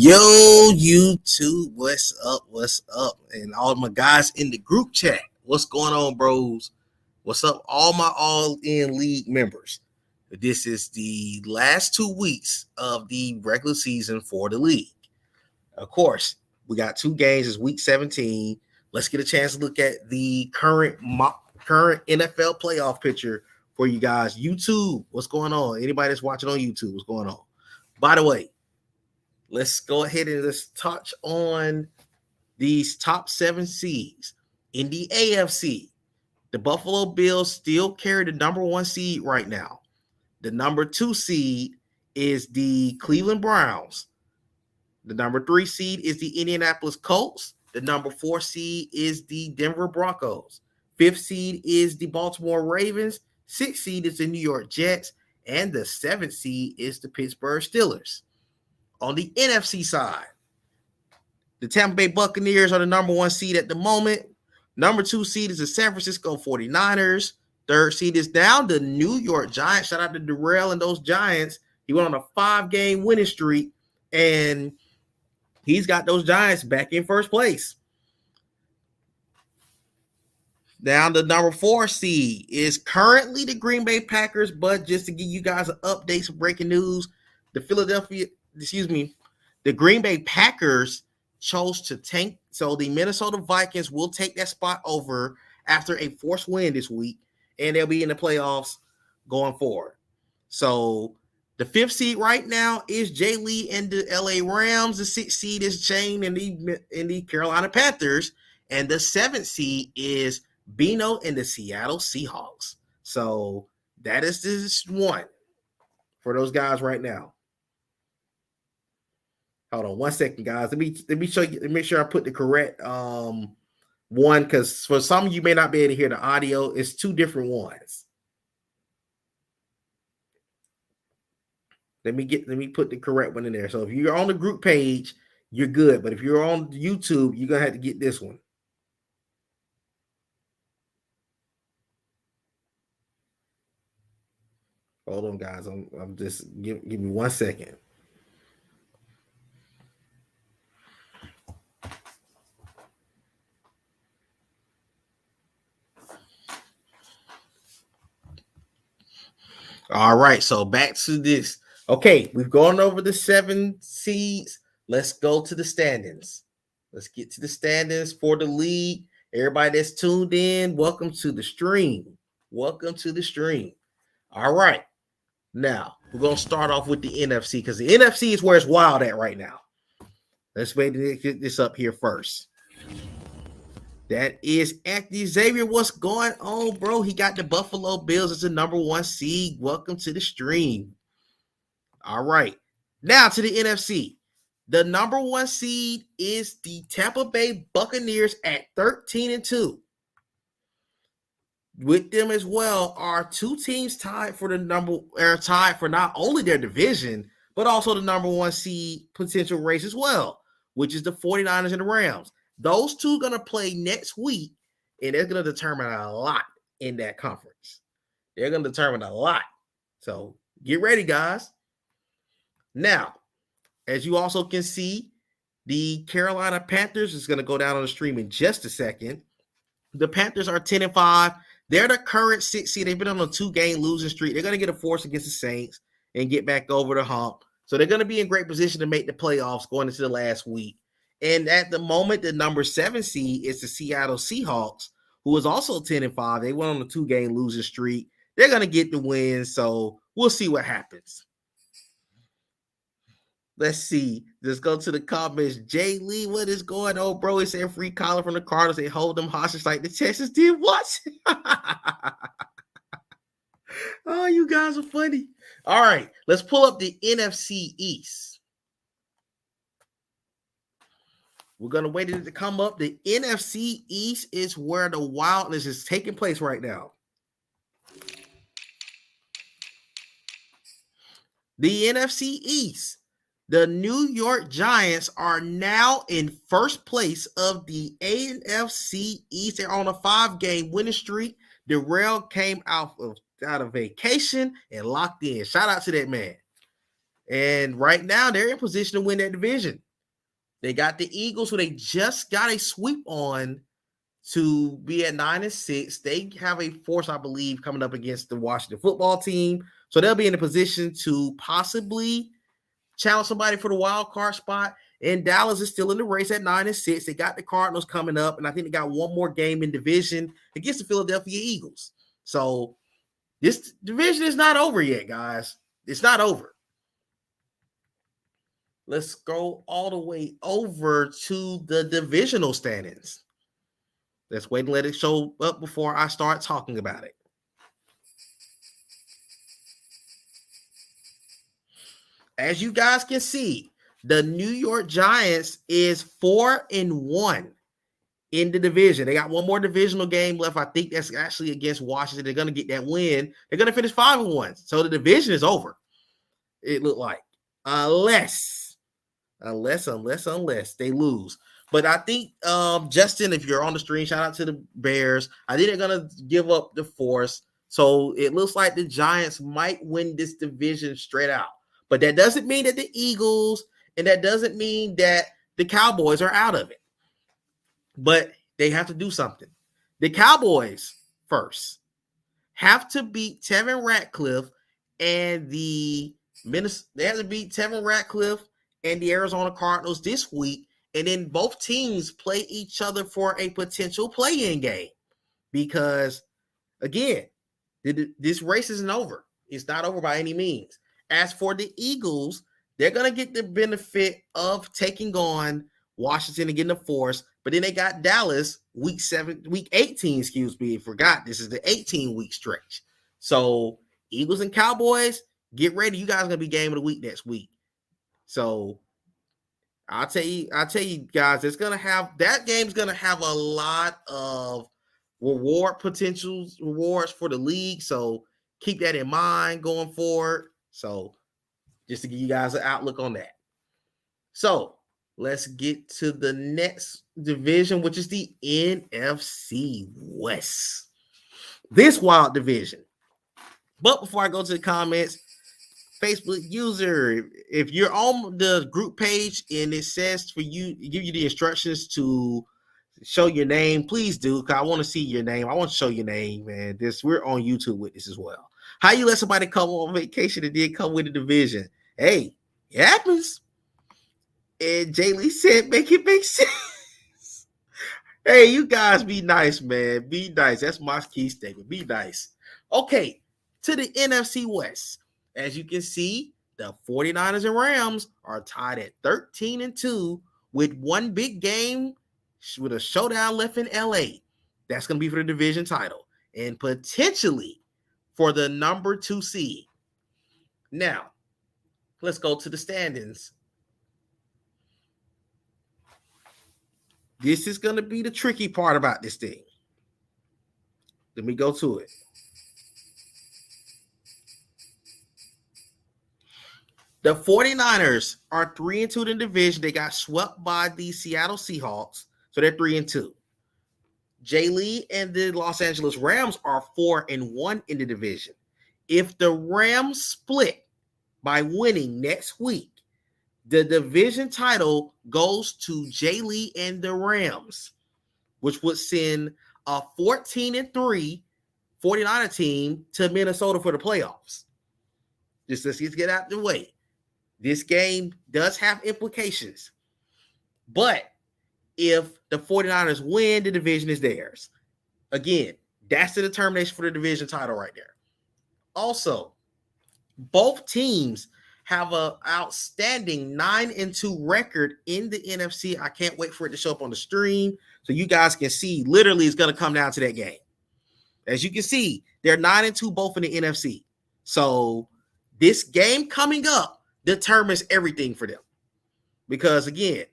Yo, YouTube, what's up? What's up? And all my guys in the group chat, what's going on, bros? What's up, all my all-in league members? This is the last 2 weeks of the regular season for the league. Of course, we got 2 games. It's week 17. Let's get a chance to look at the current NFL playoff picture for you guys. YouTube, what's going on? Anybody that's watching on YouTube, what's going on? By the way, let's go ahead and let's touch on these top 7 seeds. In the AFC, the Buffalo Bills still carry the number 1 seed right now. The number 2 seed is the Cleveland Browns. The number 3 seed is the Indianapolis Colts. The number 4 seed is the Denver Broncos. 5th seed is the Baltimore Ravens. 6th seed is the New York Jets. And the 7th seed is the Pittsburgh Steelers. On the NFC side, the Tampa Bay Buccaneers are the number 1 seed at the moment. Number 2 seed is the San Francisco 49ers. 3rd seed is down the New York Giants. Shout out to Darrell and those Giants. He went on a 5-game winning streak, and he's got those Giants back in first place. Down the number 4 seed is currently the Green Bay Packers, but just to give you guys an update, some breaking news, the Green Bay Packers chose to tank. So the Minnesota Vikings will take that spot over after a forced win this week, and they'll be in the playoffs going forward. So the 5th seed right now is Jay Lee and the LA Rams. The 6th seed is Shane and the Carolina Panthers. And the 7th seed is Bino and the Seattle Seahawks. So that is this one for those guys right now. Hold on 1 second, guys. Let me show you. Make sure I put the correct one, because for some of you may not be able to hear the audio. It's 2 different ones. Let me put the correct one in there. So if you're on the group page, you're good. But if you're on YouTube, you're gonna have to get this one. Hold on, guys. I'm just give me 1 second. All right, so back to this. Okay, we've gone over the 7 seeds. Let's go to the standings. Let's get to the standings for the league. Everybody that's tuned in, welcome to the stream. Welcome to the stream. All right, now we're going to start off with the NFC, because the NFC is where it's wild at right now. Let's wait to get this up here first. That is Anthony Xavier. What's going on, bro? He got the Buffalo Bills as the number 1 seed. Welcome to the stream. All right. Now to the NFC. The number 1 seed is the Tampa Bay Buccaneers at 13-2. With them as well are 2 teams tied for not only their division, but also the number 1 seed potential race as well, which is the 49ers and the Rams. Those 2 are going to play next week, and they're going to determine a lot in that conference. They're going to determine a lot. So get ready, guys. Now, as you also can see, the Carolina Panthers is going to go down on the stream in just a second. The Panthers are 10-5. They're the current 6th seed. They've been on a 2-game losing streak. They're going to get a force against the Saints and get back over the hump. So they're going to be in great position to make the playoffs going into the last week. And at the moment, the number 7 seed is the Seattle Seahawks, who is also 10-5. They went on a 2-game losing streak. They're going to get the win, so we'll see what happens. Let's see. Let's go to the comments. Jay Lee, what is going on, bro? He said free collar from the Cardinals. They hold them hostage like the Texans did. What? Oh, you guys are funny. All right, let's pull up the NFC East. We're going to wait it to come up. The NFC East is where the wildness is taking place right now. The NFC East. The New York Giants are now in first place of the NFC East. They're on a 5-game winning streak. Darrell came out of vacation and locked in. Shout out to that man. And right now, they're in position to win that division. They got the Eagles, who they just got a sweep on to be at 9-6. They have a force, I believe, coming up against the Washington football team. So they'll be in a position to possibly challenge somebody for the wild card spot. And Dallas is still in the race at 9-6. They got the Cardinals coming up, and I think they got one more game in division against the Philadelphia Eagles. So this division is not over yet, guys. It's not over. Let's go all the way over to the divisional standings. Let's wait and let it show up before I start talking about it. As you guys can see, the New York Giants is 4-1 in the division. They got one more divisional game left. I think that's actually against Washington. They're going to get that win. They're going to finish 5-1. So the division is over, it looked like. Unless they lose. But I think, Justin, if you're on the stream, shout out to the Bears. I think they're going to give up the force. So it looks like the Giants might win this division straight out. But that doesn't mean that the Eagles, and that doesn't mean that the Cowboys are out of it. But they have to do something. The Cowboys first have to beat Tevin Ratcliffe and the Minnesota. They have to beat Tevin Ratcliffe and the Arizona Cardinals this week. And then both teams play each other for a potential play-in game. Because, again, this race isn't over. It's not over by any means. As for the Eagles, they're going to get the benefit of taking on Washington and getting the force. But then they got Dallas week 18, forgot this is the 18-week stretch. So Eagles and Cowboys, get ready. You guys are going to be game of the week next week. So I'll tell you guys, that game's going to have a lot of rewards for the league. So keep that in mind going forward. So just to give you guys an outlook on that. So let's get to the next division, which is the NFC West. This wild division. But before I go to the comments, Facebook user, if you're on the group page and it says for you, give you the instructions to show your name, please do, because I want to see your name. I want to show your name, man. We're on YouTube with this as well. How you let somebody come on vacation and then come with a division? Hey, it happens. And Jay Lee said, make it make sense. Hey, you guys be nice, man. Be nice. That's my key statement. Be nice. Okay, to the NFC West. As you can see, the 49ers and Rams are tied at 13-2 with one big game with a showdown left in LA. That's going to be for the division title and potentially for the number 2 seed. Now, let's go to the standings. This is going to be the tricky part about this thing. Let me go to it. The 49ers are 3-2 in the division. They got swept by the Seattle Seahawks, so they're 3-2. Jay Lee and the Los Angeles Rams are 4-1 in the division. If the Rams split by winning next week, the division title goes to Jay Lee and the Rams, which would send a 14-3 49er team to Minnesota for the playoffs. Just let's get out of the way. This game does have implications. But if the 49ers win, the division is theirs. Again, that's the determination for the division title right there. Also, both teams have an outstanding 9-2 record in the NFC. I can't wait for it to show up on the stream so you guys can see. Literally, it's going to come down to that game. As you can see, they're 9-2 both in the NFC. So this game coming up determines everything for them. Because, again,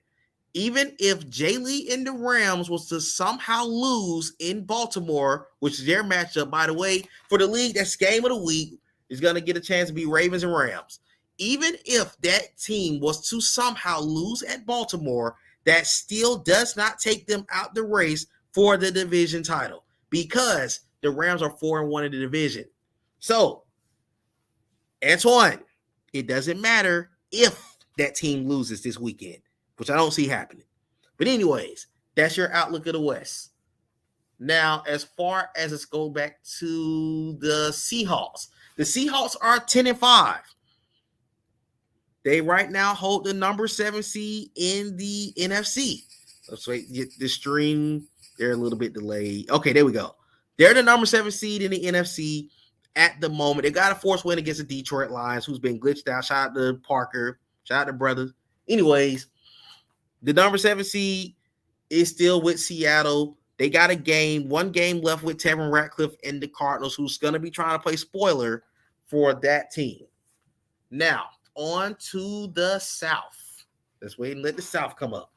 even if Jay Lee and the Rams was to somehow lose in Baltimore, which is their matchup, by the way, for the league, that's game of the week, is going to get a chance to be Ravens and Rams. Even if that team was to somehow lose at Baltimore, that still does not take them out the race for the division title because the Rams are 4-1 in the division. So, Antoine, it doesn't matter if that team loses this weekend. which I don't see happening. But anyways, that's your outlook of the West. Now, as far as let's go back to the Seahawks. The Seahawks are 10-5. They right now hold the number 7 seed in the NFC. Let's wait, get the stream. They're a little bit delayed. Okay, there we go. They're the number 7 seed in the NFC at the moment. They got a forced win against the Detroit Lions, who's been glitched out. Shout out to Parker. Shout out to brothers. Anyways, the number 7 seed is still with Seattle. They got one game left with Tevin Ratcliffe and the Cardinals, who's going to be trying to play spoiler for that team. Now, on to the South. Let's wait and let the South come up.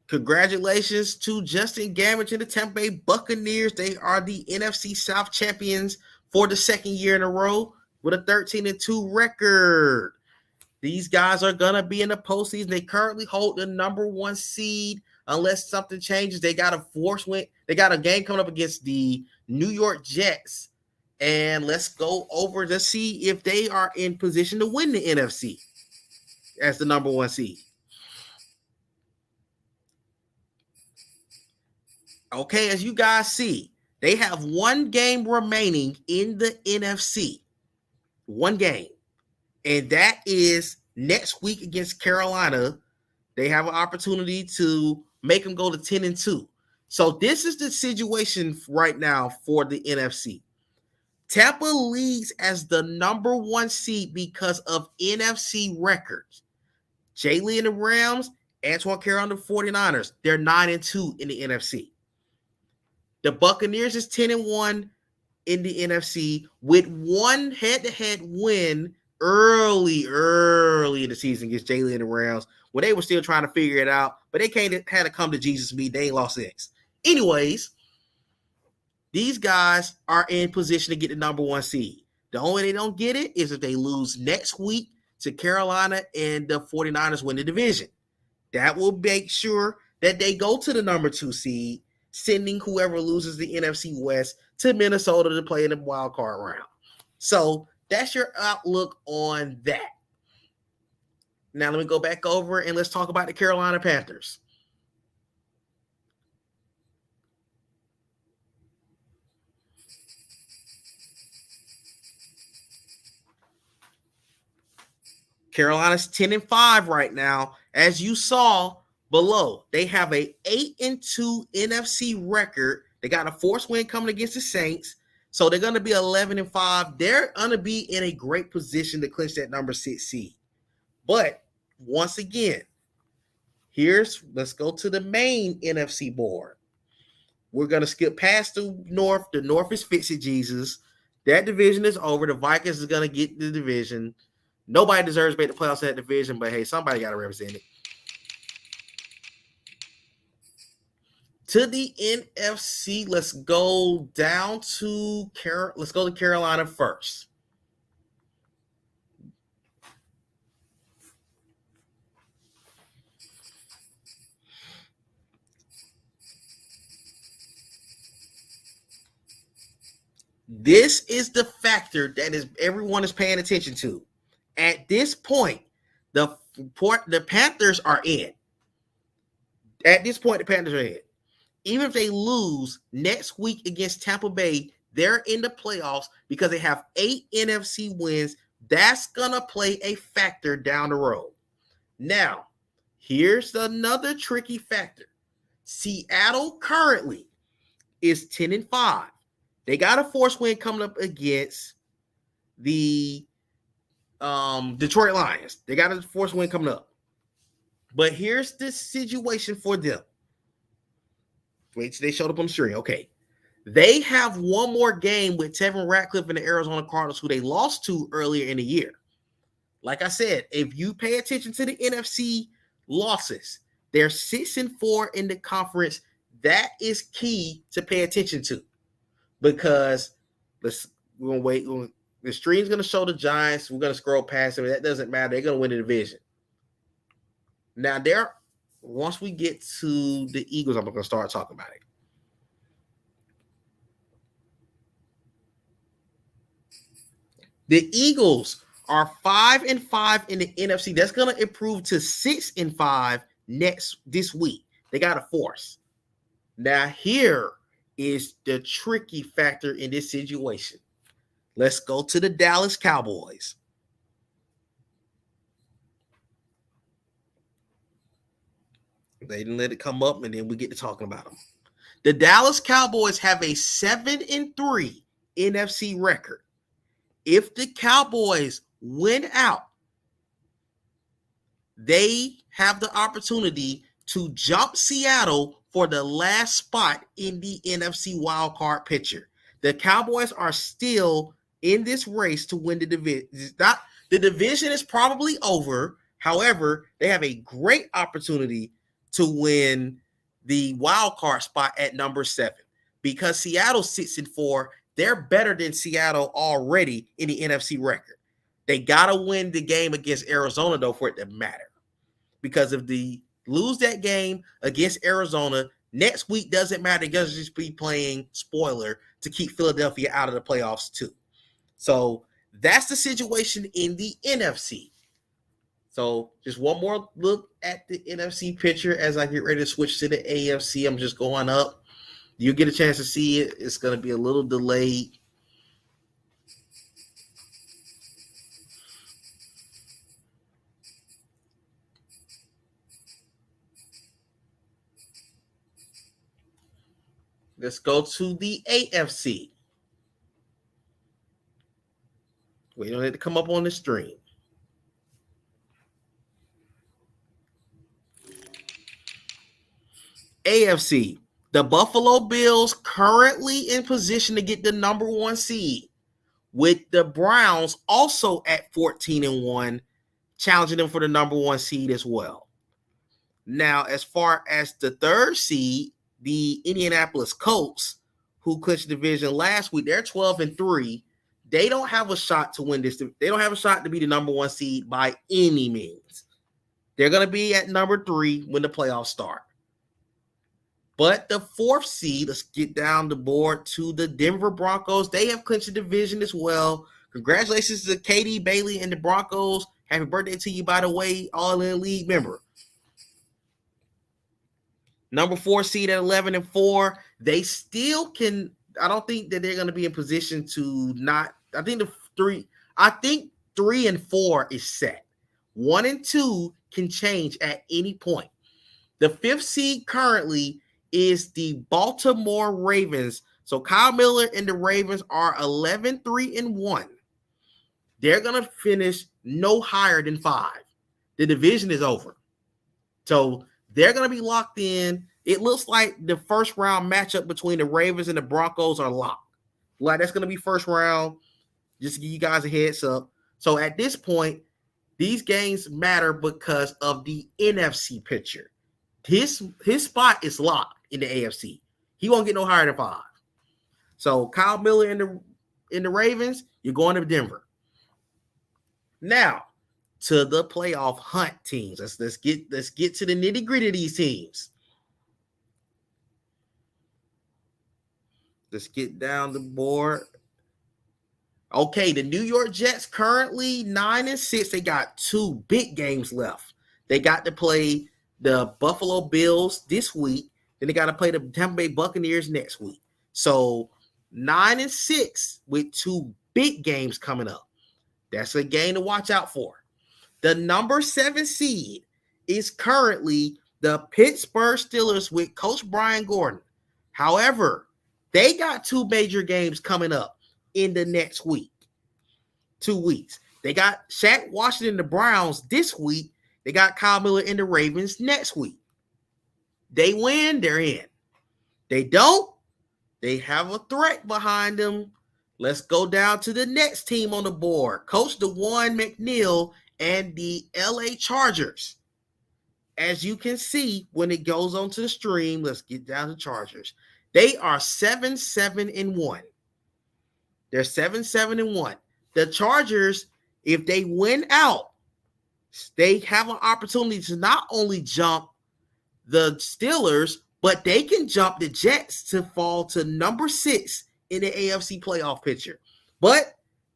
Congratulations to Justin Gamage and the Tampa Bay Buccaneers. They are the NFC South champions for the second year in a row with a 13-2 record. These guys are going to be in the postseason. They currently hold the number 1 seed unless something changes. They got a force win. They got a game coming up against the New York Jets. And let's go over to see if they are in position to win the NFC as the number 1 seed. Okay, as you guys see, they have one game remaining in the NFC. One game. And that is next week against Carolina. They have an opportunity to make them go to 10-2. So this is the situation right now for the NFC. Tampa leads as the number 1 seed because of NFC records. Jaylee and the Rams, Antoine Carroll and the 49ers, they're 9-2 in the NFC. The Buccaneers is 10-1 in the NFC with one head-to-head win early in the season against Jaylee and the Rams when they were still trying to figure it out, but they had to come to Jesus meet. They ain't lost 6. Anyways, these guys are in position to get the number 1 seed. The only way they don't get it is if they lose next week to Carolina and the 49ers win the division. That will make sure that they go to the number 2 seed, sending whoever loses the NFC West to Minnesota to play in the wild card round. So that's your outlook on that. Now let me go back over and let's talk about the Carolina Panthers. Carolina's 10-5 right now. As you saw below, they have a 8-2 NFC record. They got a forced win coming against the Saints. So they're going to be 11-5. They're going to be in a great position to clinch that number 6 seed. But once again, let's go to the main NFC board. We're going to skip past the North. The North is fixing Jesus. That division is over. The Vikings is going to get the division. Nobody deserves to make the playoffs in that division, but hey, somebody got to represent it. To the NFC, let's go down to let's go to Carolina first. This is the factor that everyone is paying attention to. At this point, the Panthers are in. At this point, the Panthers are in. Even if they lose next week against Tampa Bay, they're in the playoffs because they have 8 NFC wins. That's going to play a factor down the road. Now, here's another tricky factor. Seattle currently is 10-5. They got a forced win coming up against the Detroit Lions. They got a forced win coming up. But here's the situation for them. Wait, they showed up on the screen. Okay. They have one more game with Tevin Ratcliffe and the Arizona Cardinals, who they lost to earlier in the year. Like I said, if you pay attention to the NFC losses, they're 6-4 in the conference. That is key to pay attention to because we're going to wait. The stream's going to show the Giants. We're going to scroll past them. That doesn't matter. They're going to win the division. Now, once we get to the Eagles, I'm going to start talking about it. The Eagles are 5-5 in the NFC. That's going to improve to 6-5 this week. They got to force. Now, here is the tricky factor in this situation. Let's go to the Dallas Cowboys. They didn't let it come up, and then we get to talking about them. The Dallas Cowboys have a 7-3 NFC record. If the Cowboys win out, they have the opportunity to jump Seattle for the last spot in the NFC wildcard picture. The Cowboys are still in this race to win the division. The division is probably over. However, they have a great opportunity to win the wild card spot at number 7 because Seattle sits in 4. They're better than Seattle already in the NFC record. They got to win the game against Arizona, though, for it to matter. Because if they lose that game against Arizona, next week doesn't matter. They're going to just be playing spoiler to keep Philadelphia out of the playoffs, too. So that's the situation in the NFC. So just one more look at the NFC picture as I get ready to switch to the AFC. I'm just going up. You get a chance to see it. It's going to be a little delayed. Let's go to the AFC. We don't have to come up on the stream. AFC. The Buffalo Bills currently in position to get the number 1 seed, with the Browns also at 14-1, challenging them for the number 1 seed as well. Now, as far as the 3rd seed, the Indianapolis Colts, who clinched the division last week, they're 12-3. They don't have a shot to win this. They don't have a shot to be the number 1 seed by any means. They're going to be at number 3 when the playoffs start. But the 4th seed, let's get down the board to the Denver Broncos. They have clinched the division as well. Congratulations to KD Bailey and the Broncos. Happy birthday to you, by the way, all-in league member. Number 4 seed at 11-4. They still can. I don't think that they're going to be in position to not. I think 3 and 4 is set. 1 and 2 can change at any point. The 5th seed currently is the Baltimore Ravens. So Kyle Miller and the Ravens are 11-3-1. They're going to finish no higher than 5. The division is over. So they're going to be locked in. It looks like the first round matchup between the Ravens and the Broncos are locked. Like that's going to be first round. Just to give you guys a heads up. So at this point, these games matter because of the NFC picture. His spot is locked in the AFC. He won't get no higher than 5. So Kyle Miller in the Ravens, you're going to Denver. Now to the playoff hunt teams. Let's get to the nitty-gritty of these teams. Let's get down the board. Okay, the New York Jets currently 9-6. They got 2 big games left. They got to play the Buffalo Bills this week. Then they got to play the Tampa Bay Buccaneers next week. So 9-6 with 2 big games coming up. That's a game to watch out for. The number 7 seed is currently the Pittsburgh Steelers with Coach Brian Gordon. However, they got 2 major games coming up in the next week. 2 weeks. They got Shaq Washington, the Browns this week. They got Kyle Miller and the Ravens next week. They win, they're in. They don't, they have a threat behind them. Let's go down to the next team on the board. Coach DeJuan McNeil and the LA Chargers. As you can see, when it goes onto the stream, let's get down to Chargers. They are 7-7-1. They're 7-7-1. The Chargers, if they win out, they have an opportunity to not only jump the Steelers, but they can jump the Jets to fall to number 6 in the AFC playoff picture. But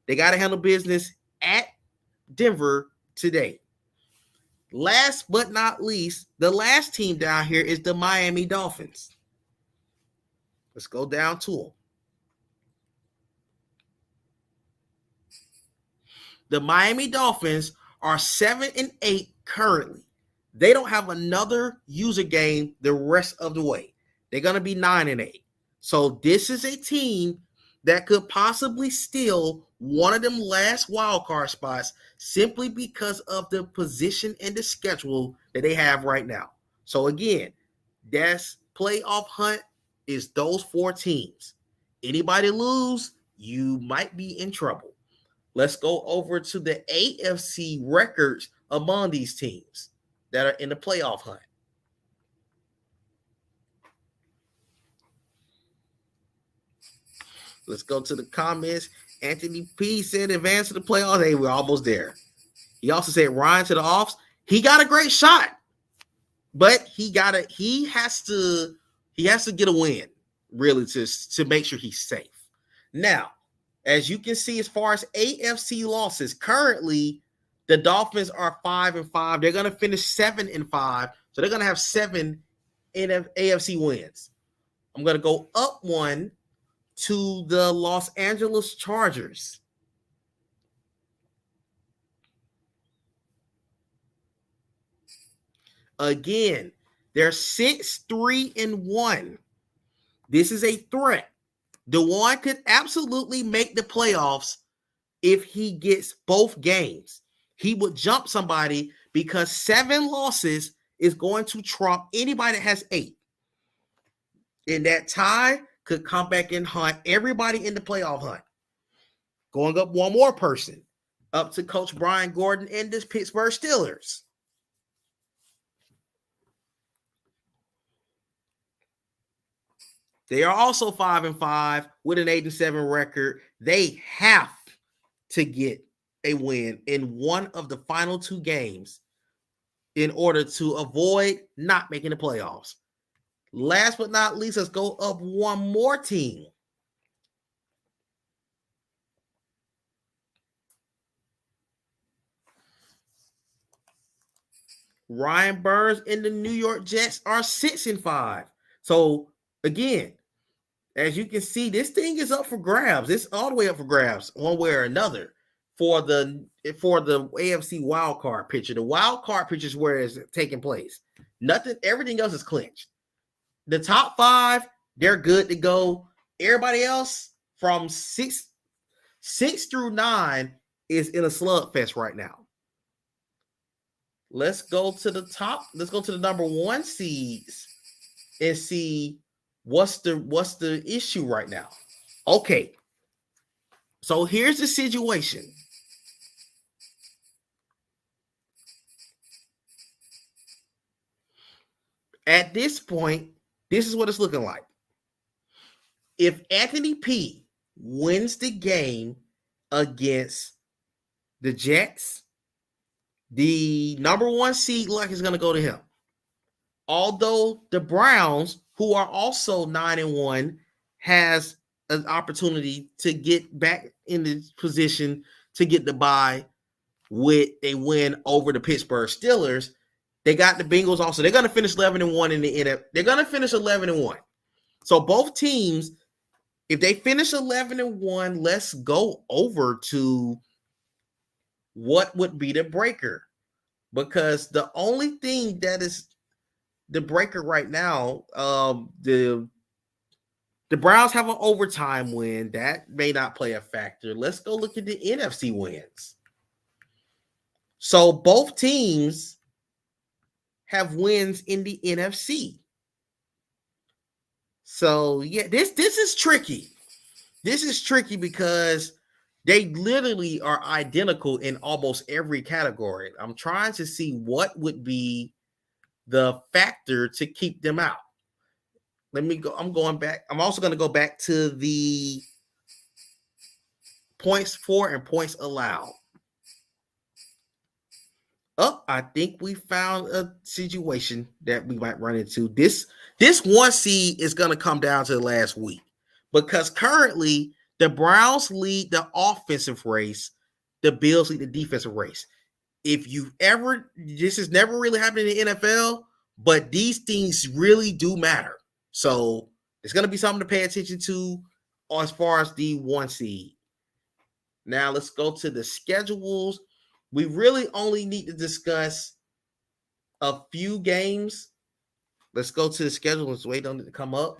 They got to handle business at Denver today. Last but not least, the last team down here is the Miami Dolphins. Let's go down to them. The Miami Dolphins are 7-8 currently. They don't have another user game the rest of the way. They're going to be 9-8. So this is a team that could possibly steal one of them last wild card spots simply because of the position and the schedule that they have right now. So again, that's playoff hunt is those 4 teams. Anybody lose, you might be in trouble. Let's go over to the AFC records among these teams that are in the playoff hunt. Let's go to the comments. Anthony P said advance to the playoffs. Hey, we're almost there. He also said Ryan to the offs. He got a great shot, but he has to get a win really to make sure he's safe. Now, as you can see, as far as AFC losses, currently the Dolphins are 5-5. They're going to finish 7-5, so they're going to have 7 AFC wins. I'm going to go up 1 to the Los Angeles Chargers. Again, they're 6-3-1. This is a threat. DeWan could absolutely make the playoffs if he gets both games. He would jump somebody because 7 losses is going to trump anybody that has 8. And that tie could come back and hunt everybody in the playoff hunt. Going up one more person, up to Coach Brian Gordon and the Pittsburgh Steelers. They are also 5-5 with an 8-7 record. They have to get a win in one of the final 2 games in order to avoid not making the playoffs. Last but not least, let's go up one more team. Ryan Burns and the New York Jets are 6-5. So again, as you can see, this thing is up for grabs. It's all the way up for grabs, one way or another, for the AFC wild card picture. The wild card picture is where it's taking place. Everything else is clinched. The top 5, they're good to go. Everybody else from 6 through 9 is in a slugfest right now. Let's go to the top. Let's go to the number 1 seeds and see what's the issue right now. Okay. So here's the situation. At this point, this is what it's looking like. If Anthony P wins the game against the Jets, the number 1 seed luck is going to go to him. Although the Browns, who are also 9-1, has an opportunity to get back in the position to get the bye with a win over the Pittsburgh Steelers. They got the Bengals also. They're going to finish 11-1 in the NFL. They're going to finish 11-1. So both teams, if they finish 11-1, let's go over to what would be the breaker. Because the only thing that is the breaker right now, the Browns have an overtime win. That may not play a factor. Let's go look at the NFC wins. So both teams have wins in the NFC. So yeah, this is tricky. This is tricky because they literally are identical in almost every category. I'm trying to see what would be the factor to keep them out. Let me go. I'm going back. I'm also going to go back to the points for and points allowed. Oh, I think we found a situation that we might run into. This 1 seed is going to come down to the last week because currently The Browns lead the offensive race. The Bills lead the defensive race. If you ever, this has never really happened in the NFL, but these things really do matter. So it's going to be something to pay attention to as far as the 1 seed. Now let's go to the schedules. We really only need to discuss a few games. Let's go to the schedule. Let's wait on it to come up.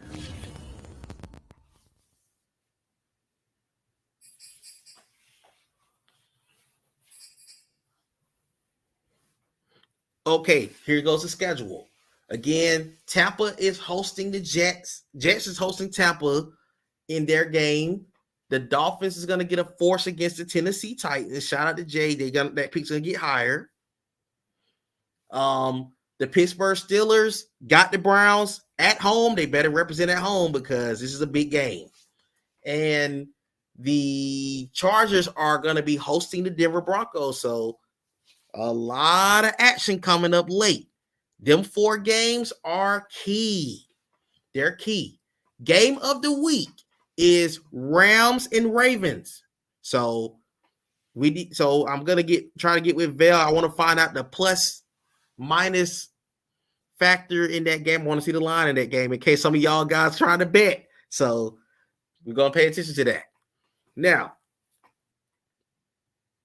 Okay, here goes the schedule. Again, Tampa is hosting the Jets. Jets is hosting Tampa in their game. The Dolphins is going to get a force against the Tennessee Titans. Shout out to Jay. That pick's going to get higher. The Pittsburgh Steelers got the Browns at home. They better represent at home because this is a big game. And the Chargers are going to be hosting the Denver Broncos. So a lot of action coming up late. Them 4 games are key. They're key. Game of the week is Rams and Ravens. So I'm gonna try to get with Val. I want to find out the plus minus factor in that game. I want to see the line in that game in case some of y'all guys trying to bet. So we're gonna pay attention to that. Now,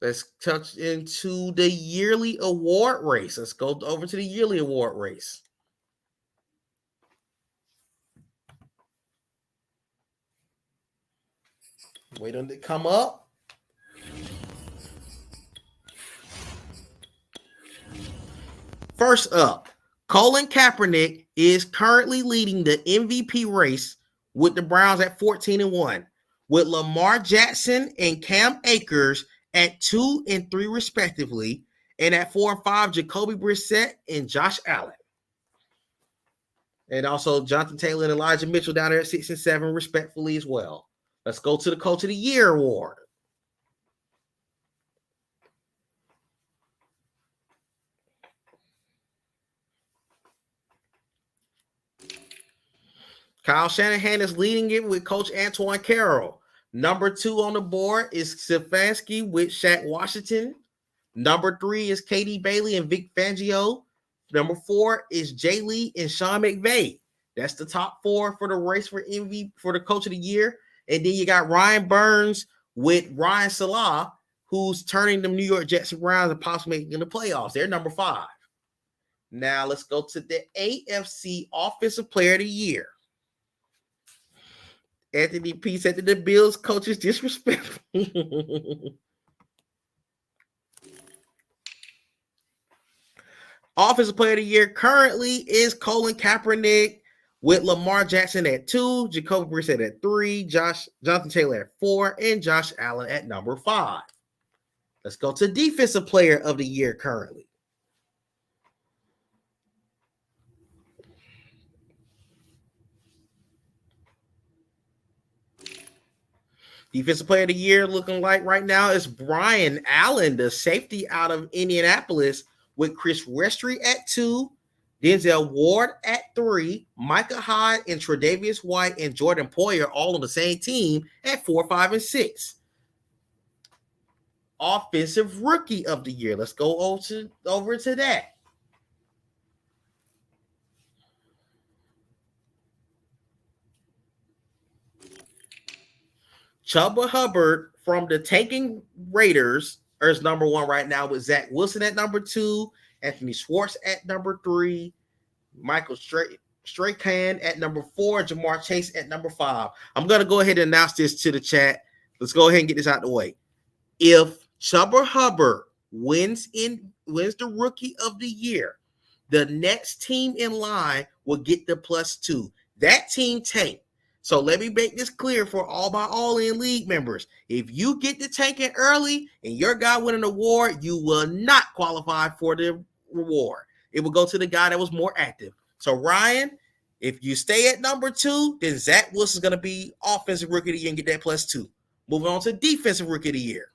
let's touch into the yearly award race. Let's go over to the yearly award race. Wait on it to come up. First up, Colin Kaepernick is currently leading the MVP race with the Browns at 14-1, with Lamar Jackson and Cam Akers at 2 and 3 respectively, and at 4 and 5, Jacoby Brissett and Josh Allen. And also Jonathan Taylor and Elijah Mitchell down there at 6 and 7 respectfully as well. Let's go to the Coach of the Year award. Kyle Shanahan is leading it with Coach Antoine Carroll. Number 2 on the board is Stefanski with Shaq Washington. Number 3 is Katie Bailey and Vic Fangio. Number 4 is Jay Lee and Sean McVay. That's the top 4 for the race for MVP for the Coach of the Year. And then you got Ryan Burns with Ryan Salah, who's turning the New York Jets around and possibly making the playoffs. They're number 5. Now let's go to the AFC Offensive Player of the Year. Anthony P said that the Bills coach is disrespectful. Offensive Player of the Year currently is Colin Kaepernick with Lamar Jackson at 2, Jacoby Brissett at 3, Jonathan Taylor at 4, and Josh Allen at number 5. Let's go to Defensive Player of the Year currently. Defensive Player of the Year looking like right now is Brian Allen, the safety out of Indianapolis, with Chris Westry at 2, Denzel Ward at 3, Micah Hyde and Tre'Davious White and Jordan Poyer all on the same team at 4, 5, and 6. Offensive Rookie of the Year. Let's go over to that. Chuba Hubbard from the tanking Raiders is number 1 right now with Zach Wilson at number 2, Anthony Schwartz at number 3, Michael Strahan at number 4, Jamar Chase at number 5. I'm going to go ahead and announce this to the chat. Let's go ahead and get this out of the way. If Chuba Hubbard wins the Rookie of the Year, the next team in line will get the +2. That team tanked. So let me make this clear for all my All-In League members. If you get the tanking early and your guy win an award, you will not qualify for the reward. It will go to the guy that was more active. So Ryan, if you stay at number 2, then Zach Wilson's going to be Offensive Rookie of the Year and get that +2. Moving on to Defensive Rookie of the Year.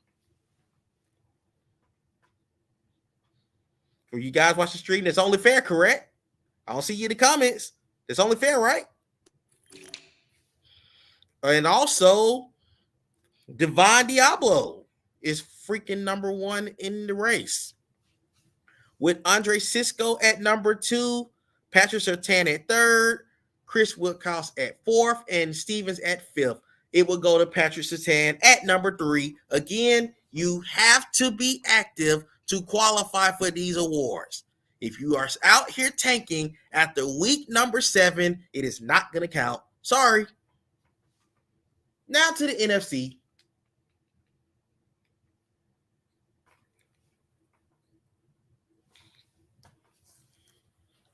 For you guys watch the stream, it's only fair, correct? I don't see you in the comments. It's only fair, right? And also, Divine Diablo is freaking number 1 in the race. With Andre Cisco at number 2, Patrick Surtain at 3rd, Chris Woodhouse at 4th, and Stevens at 5th. It will go to Patrick Surtain at number 3. Again, you have to be active to qualify for these awards. If you are out here tanking after week number 7, it is not going to count. Sorry. Now to the NFC.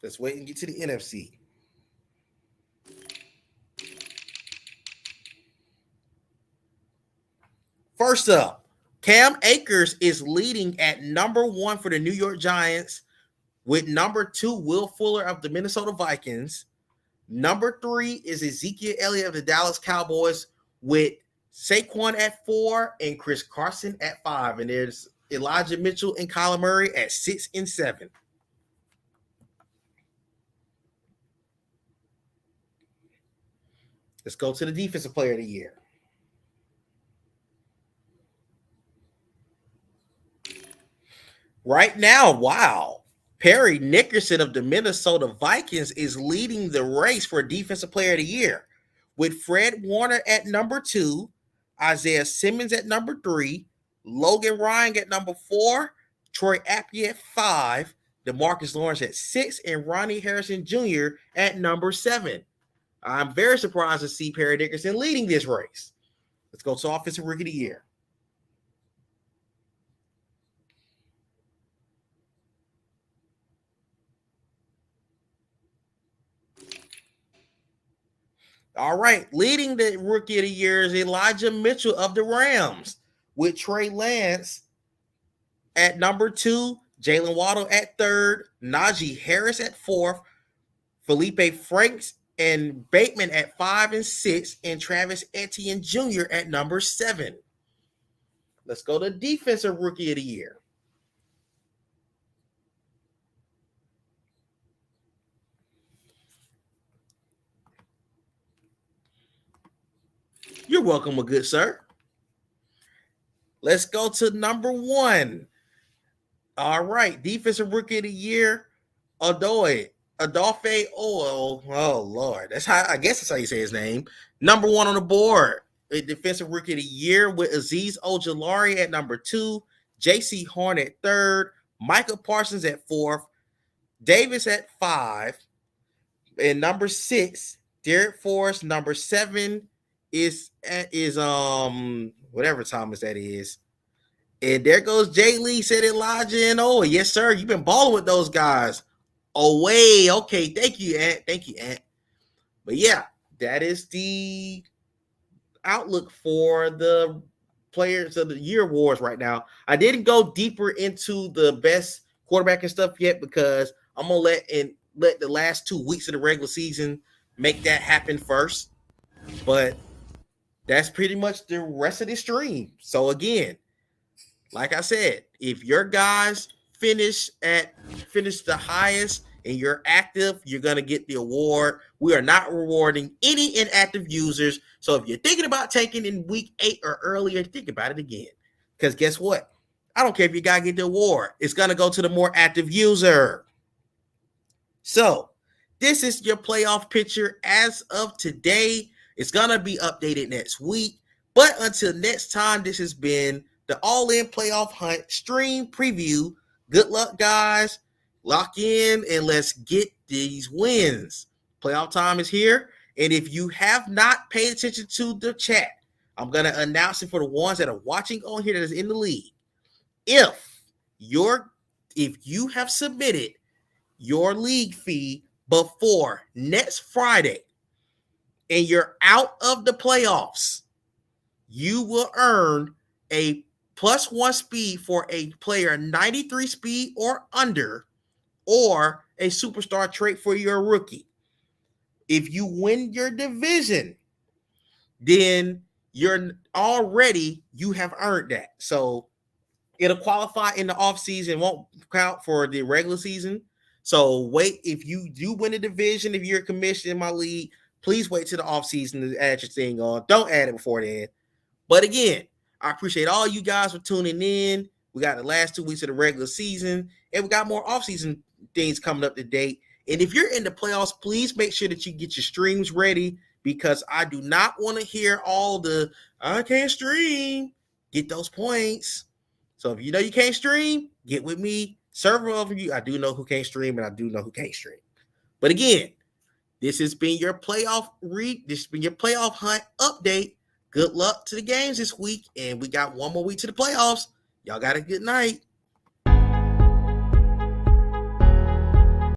Let's wait and get to the NFC. First up, Cam Akers is leading at number 1 for the New York Giants, with number 2, Will Fuller of the Minnesota Vikings. Number 3 is Ezekiel Elliott of the Dallas Cowboys, with Saquon at 4 and Chris Carson at 5. And there's Elijah Mitchell and Kyler Murray at 6 and 7. Let's go to the Defensive Player of the Year. Right now, wow. Perry Nickerson of the Minnesota Vikings is leading the race for Defensive Player of the Year, with Fred Warner at number 2, Isaiah Simmons at number 3, Logan Ryan at number 4, Troy Apke at 5, DeMarcus Lawrence at 6, and Ronnie Harrison Jr. at number 7. I'm very surprised to see Perry Nickerson leading this race. Let's go to Offensive Rookie of the Year. All right, leading the Rookie of the Year is Elijah Mitchell of the Rams, with Trey Lance at number 2, Jalen Waddle at 3rd, Najee Harris at 4th, Felipe Franks and Bateman at 5 and 6, and Travis Etienne Jr. at number 7. Let's go to Defensive Rookie of the Year. You're welcome, my good sir. Let's go to number 1. All right, Defensive Rookie of the Year, Adolphe Oil. Oh Lord, I guess that's how you say his name. Number 1 on the board. A Defensive Rookie of the Year with Azeez Ojulari at number 2, J.C. Horn at 3rd, Michael Parsons at 4th, Davis at 5, and number 6, Derek Forrest. Number 7 is whatever Thomas that is. And there goes Jay Lee, said Elijah and Owen. Yes, sir. You've been balling with those guys. Away. Okay. Thank you, Ant. Thank you, Ant. But yeah, that is the outlook for the Players of the Year awards right now. I didn't go deeper into the best quarterback and stuff yet because I'm gonna let the last 2 weeks of the regular season make that happen first. But that's pretty much the rest of the stream. So again, like I said, if your guys finish the highest and you're active, you're going to get the award. We are not rewarding any inactive users. So if you're thinking about taking in week 8 or earlier, think about it again. Because guess what? I don't care if you got to get the award. It's going to go to the more active user. So this is your playoff picture as of today. It's going to be updated next week. But until next time, this has been the All-In Playoff Hunt stream preview. Good luck, guys. Lock in and let's get these wins. Playoff time is here. And if you have not paid attention to the chat, I'm going to announce it for the ones that are watching on here that is in the league. If you have submitted your league fee before next Friday and you're out of the playoffs, you will earn a +1 speed for a player 93 speed or under, or a superstar trait for your rookie. If you win your division, then you have earned that. So it'll qualify in the offseason, won't count for the regular season. So wait, if you do win a division, if you're commissioned in my league, please wait till the offseason to add your thing on. Don't add it before then. But again, I appreciate all you guys for tuning in. We got the last 2 weeks of the regular season, and we got more offseason things coming up to date. And if you're in the playoffs, please make sure that you get your streams ready, because I do not want to hear all the I can't stream. Get those points. So if you know you can't stream, get with me. Several of you, I do know who can't stream, and I do know who can't stream. But again, this has been your playoff hunt update. Good luck to the games this week, and we got one more week to the playoffs. Y'all got a good night.